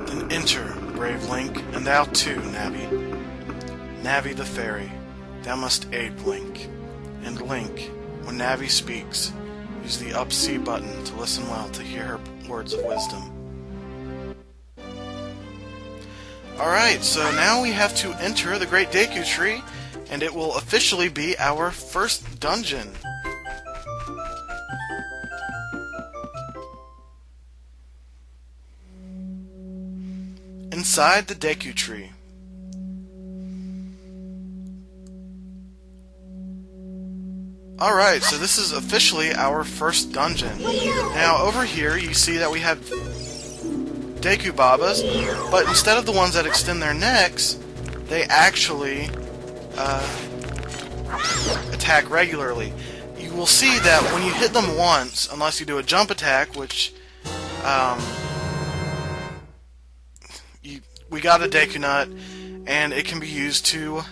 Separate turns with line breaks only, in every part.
Then enter, brave Link, and thou too, Navi. Navi the fairy, thou must aid Link. And Link, when Navi speaks, use the up C button to listen well to hear her words of wisdom. Alright, so now we have to enter the Great Deku Tree, and it will officially be our first dungeon. Inside the Deku Tree. Alright, so this is officially our first dungeon. Now, over here, you see that we have Deku Babas, but instead of the ones that extend their necks, they actually attack regularly. You will see that when you hit them once, unless you do a jump attack, which we got a Deku Nut, and it can be used to...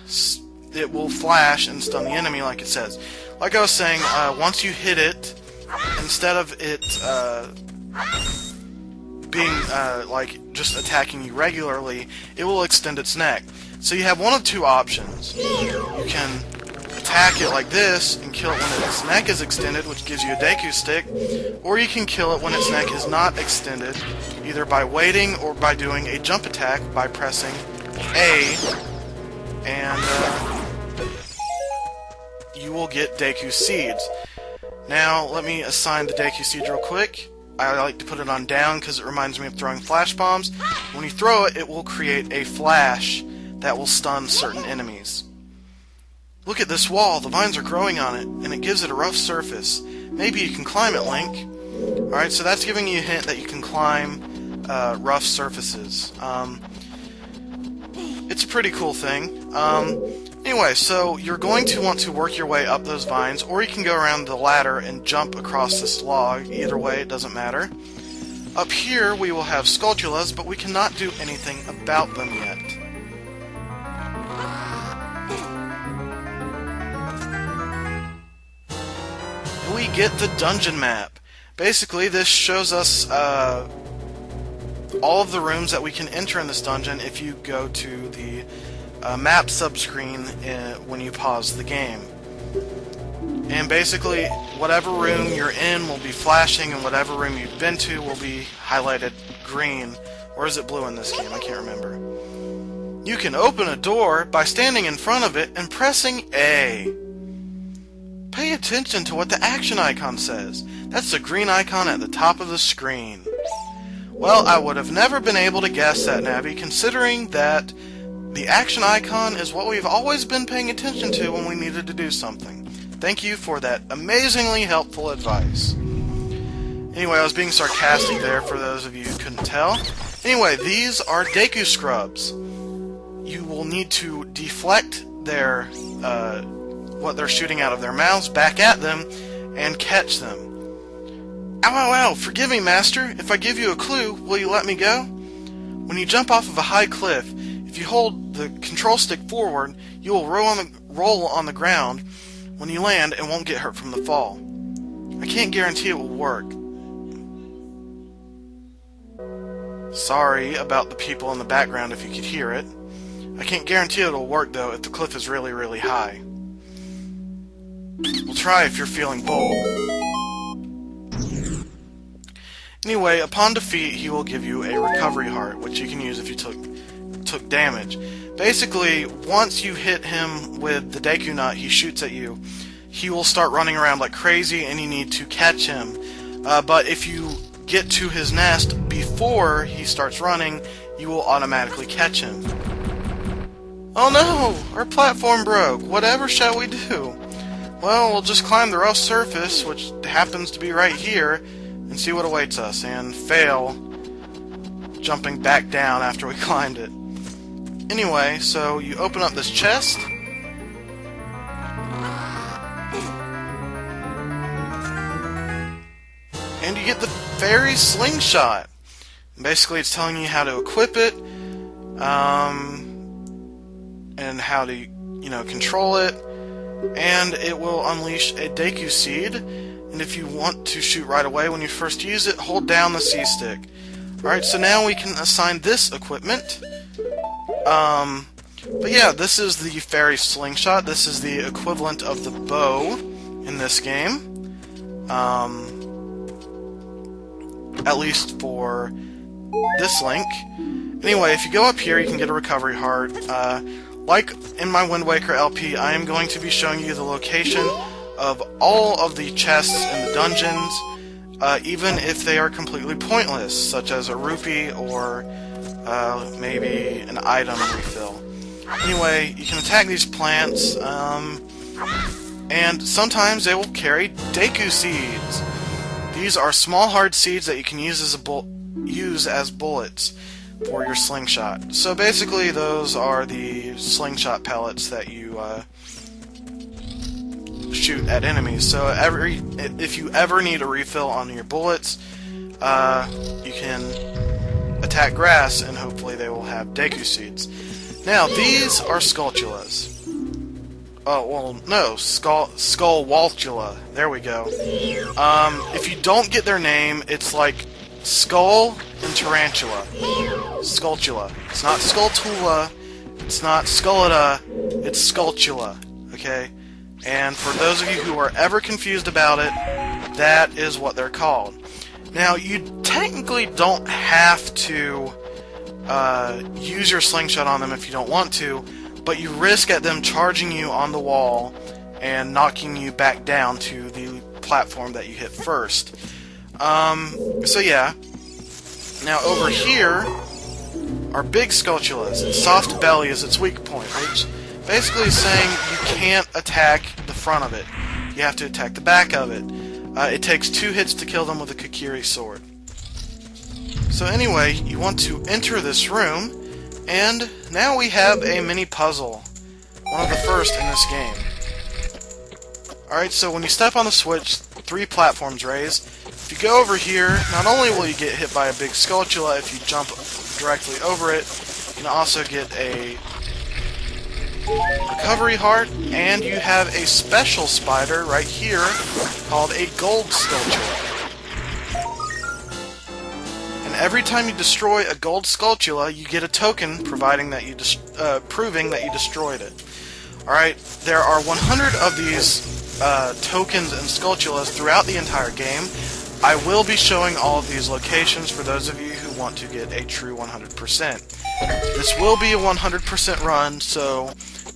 it will flash and stun the enemy, like it says. Like I was saying, once you hit it, instead of it being like just attacking you regularly, it will extend its neck. So you have one of two options. You can attack it like this and kill it when its neck is extended, which gives you a Deku Stick, or you can kill it when its neck is not extended, either by waiting or by doing a jump attack by pressing A, and you will get Deku Seeds. Now, let me assign the Deku Seeds real quick. I like to put it on down because it reminds me of throwing flash bombs. When you throw it, it will create a flash that will stun certain enemies. Look at this wall, the vines are growing on it, and it gives it a rough surface. Maybe you can climb it, Link. Alright, so that's giving you a hint that you can climb rough surfaces. It's a pretty cool thing. Anyway, so you're going to want to work your way up those vines, or you can go around the ladder and jump across this log. Either way, it doesn't matter. Up here, we will have Skulltulas, but we cannot do anything about them yet. We get the dungeon map. Basically, this shows us all of the rooms that we can enter in this dungeon if you go to the map subscreen when you pause the game. And basically, whatever room you're in will be flashing, and whatever room you've been to will be highlighted green. Or is it blue in this game? I can't remember. You can open a door by standing in front of it and pressing A. Pay attention to what the action icon says. That's the green icon at the top of the screen. Well, I would have never been able to guess that, Navi, considering that the action icon is what we've always been paying attention to when we needed to do something. Thank you for that amazingly helpful advice. Anyway, I was being sarcastic there for those of you who couldn't tell. Anyway, these are Deku Scrubs. You will need to deflect their what they're shooting out of their mouths back at them and catch them. Ow, ow, ow! Forgive me, Master. If I give you a clue, will you let me go? When you jump off of a high cliff, if you hold the control stick forward, you will roll on the ground. When you land, and won't get hurt from the fall. I can't guarantee it will work. Sorry about the people in the background if you could hear it. I can't guarantee it'll work, though, if the cliff is really, really high. We'll try if you're feeling bold. Anyway, upon defeat, he will give you a recovery heart, which you can use if you took damage. Basically, once you hit him with the Deku Nut, he shoots at you. He will start running around like crazy, and you need to catch him. But if you get to his nest before he starts running, you will automatically catch him. Oh no! Our platform broke! Whatever shall we do? Well, we'll just climb the rough surface, which happens to be right here, and see what awaits us, and fail jumping back down after we climbed it. Anyway, so you open up this chest, and you get the fairy slingshot. Basically, it's telling you how to equip it, and how to, control it, and it will unleash a Deku Seed, And if you want to shoot right away when you first use it, hold down the C stick. Alright, so now we can assign this equipment. But yeah, this is the fairy slingshot. This is the equivalent of the bow in this game. At least for this Link. Anyway, if you go up here, you can get a recovery heart. Like in my Wind Waker LP, I am going to be showing you the location of all of the chests in the dungeons, even if they are completely pointless, such as a rupee or maybe an item refill. Anyway, you can attack these plants, and sometimes they will carry Deku seeds. These are small hard seeds that you can use as bullets for your slingshot. So basically, those are the slingshot pellets that you shoot at enemies. So if you ever need a refill on your bullets, you can attack grass, and hopefully they will have Deku seeds. Now, these are Skulltulas. Oh, well, no, Skullwaltula. There we go. If you don't get their name, it's like Skull and Tarantula. Skulltula. It's not Skulltula, it's not Skullida, it's Skulltula. Okay? And for those of you who are ever confused about it, that is what they're called. Now, you technically don't have to use your slingshot on them if you don't want to, but you risk at them charging you on the wall and knocking you back down to the platform that you hit first. So yeah. Now over here are big Skulltulas, and soft belly is its weak point, which basically is saying you can't attack the front of it. You have to attack the back of it. It takes 2 hits to kill them with a Kokiri sword. So anyway, you want to enter this room, and now we have a mini puzzle. One of the first in this game. Alright, so when you step on the switch, 3 platforms raise. If you go over here, not only will you get hit by a big Skulltula if you jump directly over it, you can also get a recovery heart, and you have a special spider right here called a gold Skulltula. And every time you destroy a gold Skulltula, you get a token proving that you destroyed it. Alright, there are 100 of these tokens and Skulltulas throughout the entire game. I will be showing all of these locations for those of you who want to get a true 100%. This will be a 100% run, so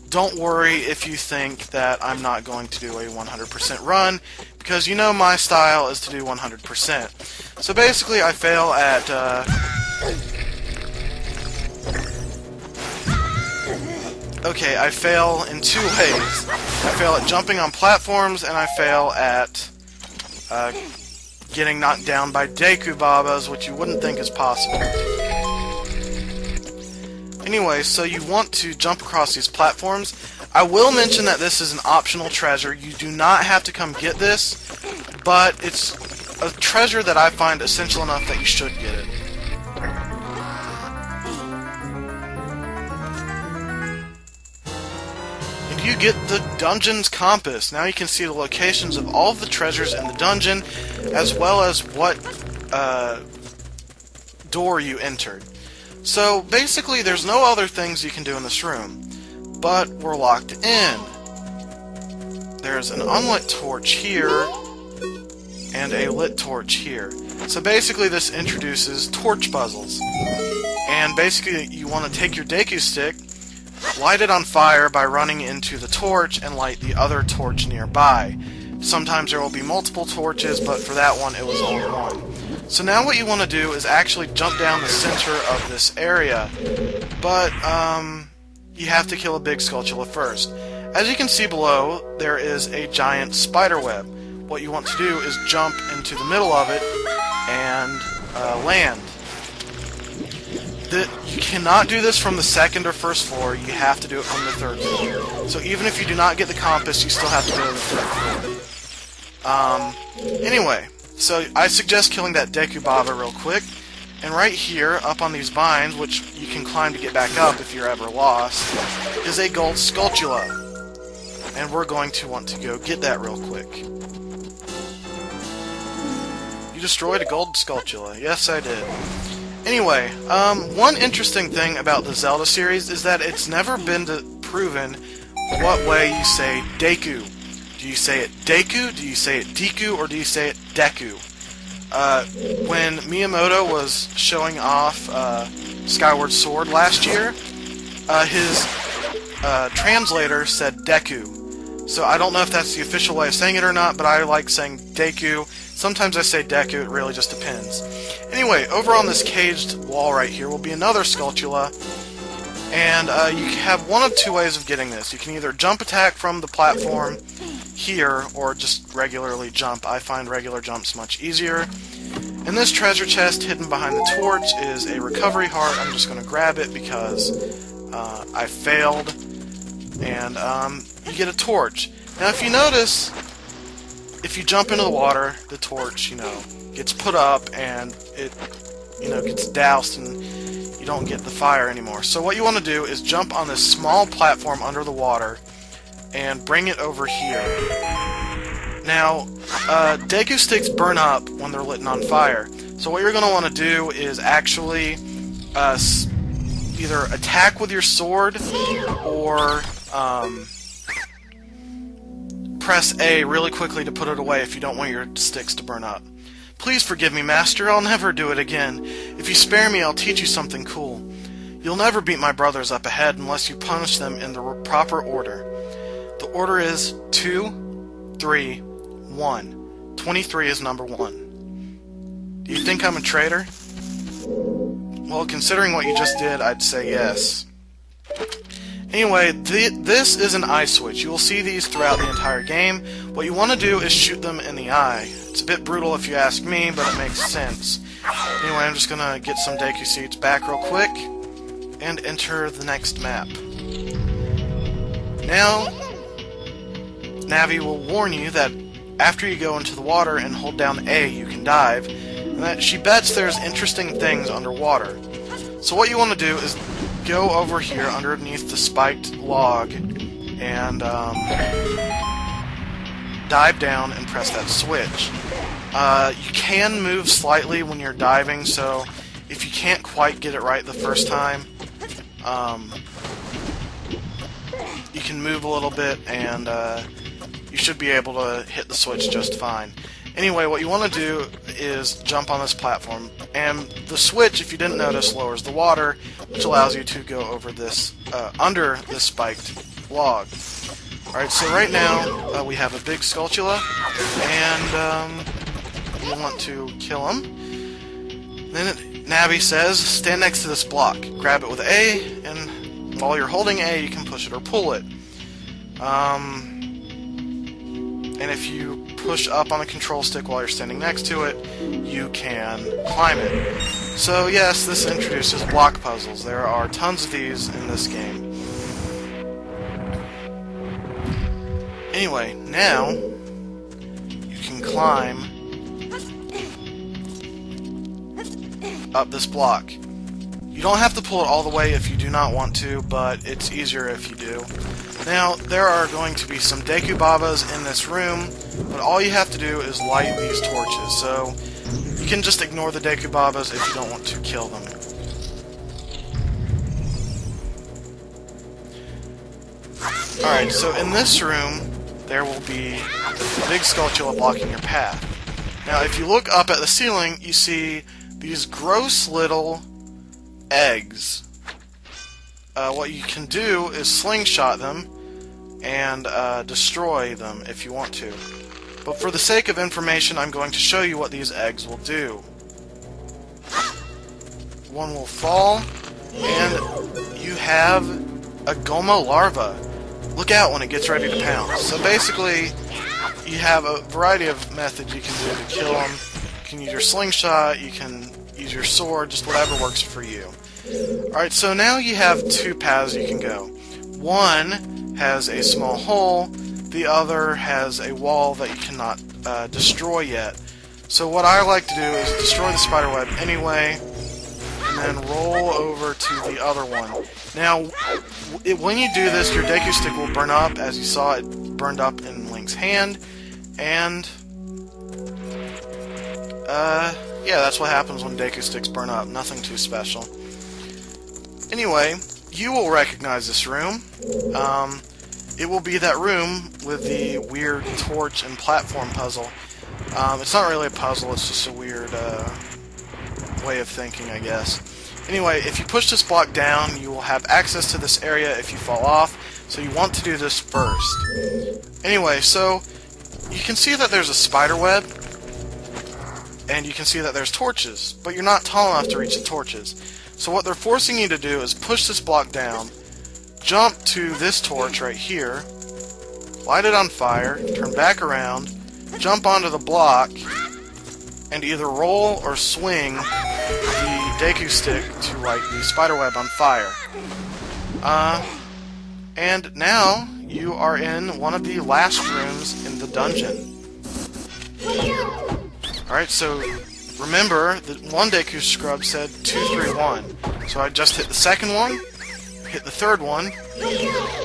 don't worry if you think that I'm not going to do a 100% run, because you know my style is to do 100%. So basically I fail at okay, I fail in 2 ways. I fail at jumping on platforms, and I fail at getting knocked down by Deku Babas, which you wouldn't think is possible. Anyway, so you want to jump across these platforms. I will mention that this is an optional treasure. You do not have to come get this, but it's a treasure that I find essential enough that you should get it. And you get the Dungeon's Compass. Now you can see the locations of all of the treasures in the dungeon, as well as what door you entered. So basically there's no other things you can do in this room, but we're locked in. There's an unlit torch here, and a lit torch here. So basically this introduces torch puzzles. And basically you want to take your Deku stick, light it on fire by running into the torch, and light the other torch nearby. Sometimes there will be multiple torches, but for that one it was only one. So now what you want to do is actually jump down the center of this area, but you have to kill a big Skulltula first. As you can see below, there is a giant spider web. What you want to do is jump into the middle of it and land. You cannot do this from the 2nd or 1st floor, you have to do it from the 3rd floor. So even if you do not get the compass, you still have to go to the 3rd floor. Anyway, so I suggest killing that Deku Baba real quick. And right here, up on these vines, which you can climb to get back up if you're ever lost, is a gold Skulltula. And we're going to want to go get that real quick. You destroyed a gold Skulltula. Yes, I did. Anyway, one interesting thing about the Zelda series is that it's never been proven what way you say Deku. Do you say it Deku, do you say it Deku, or do you say it Deku? When Miyamoto was showing off Skyward Sword last year, his translator said Deku. So I don't know if that's the official way of saying it or not, but I like saying Deku. Sometimes I say Deku, it really just depends. Anyway, over on this caged wall right here will be another Skulltula, and you have one of two ways of getting this. You can either jump attack from the platform here, or just regularly jump. I find regular jumps much easier. And this treasure chest hidden behind the torch is a recovery heart. I'm just going to grab it because I failed, and you get a torch. Now if you notice, if you jump into the water, the torch, gets put up and it, gets doused and you don't get the fire anymore. So what you want to do is jump on this small platform under the water and bring it over here. Now, Deku sticks burn up when they're lit on fire. So what you're going to want to do is actually either attack with your sword or press A really quickly to put it away if you don't want your sticks to burn up. Please forgive me, Master. I'll never do it again. If you spare me, I'll teach you something cool. You'll never beat my brothers up ahead unless you punish them in the proper order. The order is 2, 3, 1. 23 is number 1. Do you think I'm a traitor? Well, considering what you just did, I'd say yes. Anyway, this is an eye switch. You will see these throughout the entire game. What you want to do is shoot them in the eye. It's a bit brutal if you ask me, but it makes sense. Anyway, I'm just going to get some Deku Seeds back real quick and enter the next map. Now, Navi will warn you that after you go into the water and hold down A, you can dive, and that she bets there's interesting things underwater. So what you want to do is go over here underneath the spiked log and dive down and press that switch. You can move slightly when you're diving, so if you can't quite get it right the first time, you can move a little bit and you should be able to hit the switch just fine. Anyway, what you want to do is jump on this platform, and the switch, if you didn't notice, lowers the water, which allows you to go over this, under this spiked log. Alright, so right now, we have a big Skulltula, and we want to kill him. Then Navi says, stand next to this block. Grab it with A, and while you're holding A, you can push it or pull it. And if you push up on the control stick while you're standing next to it, you can climb it. So yes, this introduces block puzzles. There are tons of these in this game. Anyway, now you can climb up this block. You don't have to pull it all the way if you do not want to, but it's easier if you do. Now, there are going to be some Deku Babas in this room, but all you have to do is light these torches, so you can just ignore the Deku Babas if you don't want to kill them. Alright, so in this room, there will be a big Skulltula blocking your path. Now, if you look up at the ceiling, you see these gross little eggs. What you can do is slingshot them and destroy them if you want to. But for the sake of information, I'm going to show you what these eggs will do. One will fall, and you have a Goma larva. Look out when it gets ready to pounce. So basically, you have a variety of methods you can do to kill them. You can use your slingshot, you can use your sword, just whatever works for you. Alright, so now you have two paths you can go. One has a small hole, the other has a wall that you cannot destroy yet. So what I like to do is destroy the spider web anyway, and then roll over to the other one. Now, when you do this, your Deku Stick will burn up. As you saw, it burned up in Link's hand, and Yeah, that's what happens when Deku sticks burn up. Nothing too special. Anyway, you will recognize this room. It will be that room with the weird torch and platform puzzle. It's not really a puzzle, it's just a weird way of thinking, I guess. Anyway, if you push this block down, you will have access to this area if you fall off, so you want to do this first. Anyway, so you can see that there's a spider web, and you can see that there's torches, but you're not tall enough to reach the torches. So what they're forcing you to do is push this block down, jump to this torch right here, light it on fire, turn back around, jump onto the block, and either roll or swing the Deku stick to light the spiderweb on fire. And now you are in one of the last rooms in the dungeon. Alright, so remember that one Deku Scrub said 2, 3, 1. So I just hit the second one, hit the third one,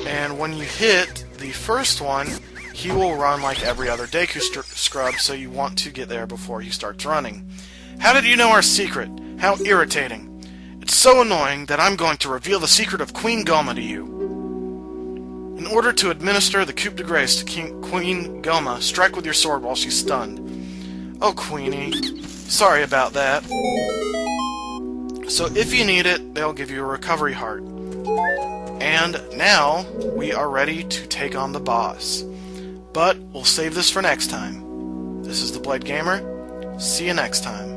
and when you hit the first one, he will run like every other Deku Scrub, so you want to get there before he starts running. How did you know our secret? How irritating. It's so annoying that I'm going to reveal the secret of Queen Goma to you. In order to administer the coup de grace to Queen Goma, strike with your sword while she's stunned. Oh, Queenie. Sorry about that. So if you need it, they'll give you a recovery heart. And now, we are ready to take on the boss. But we'll save this for next time. This is the Blade Gamer. See you next time.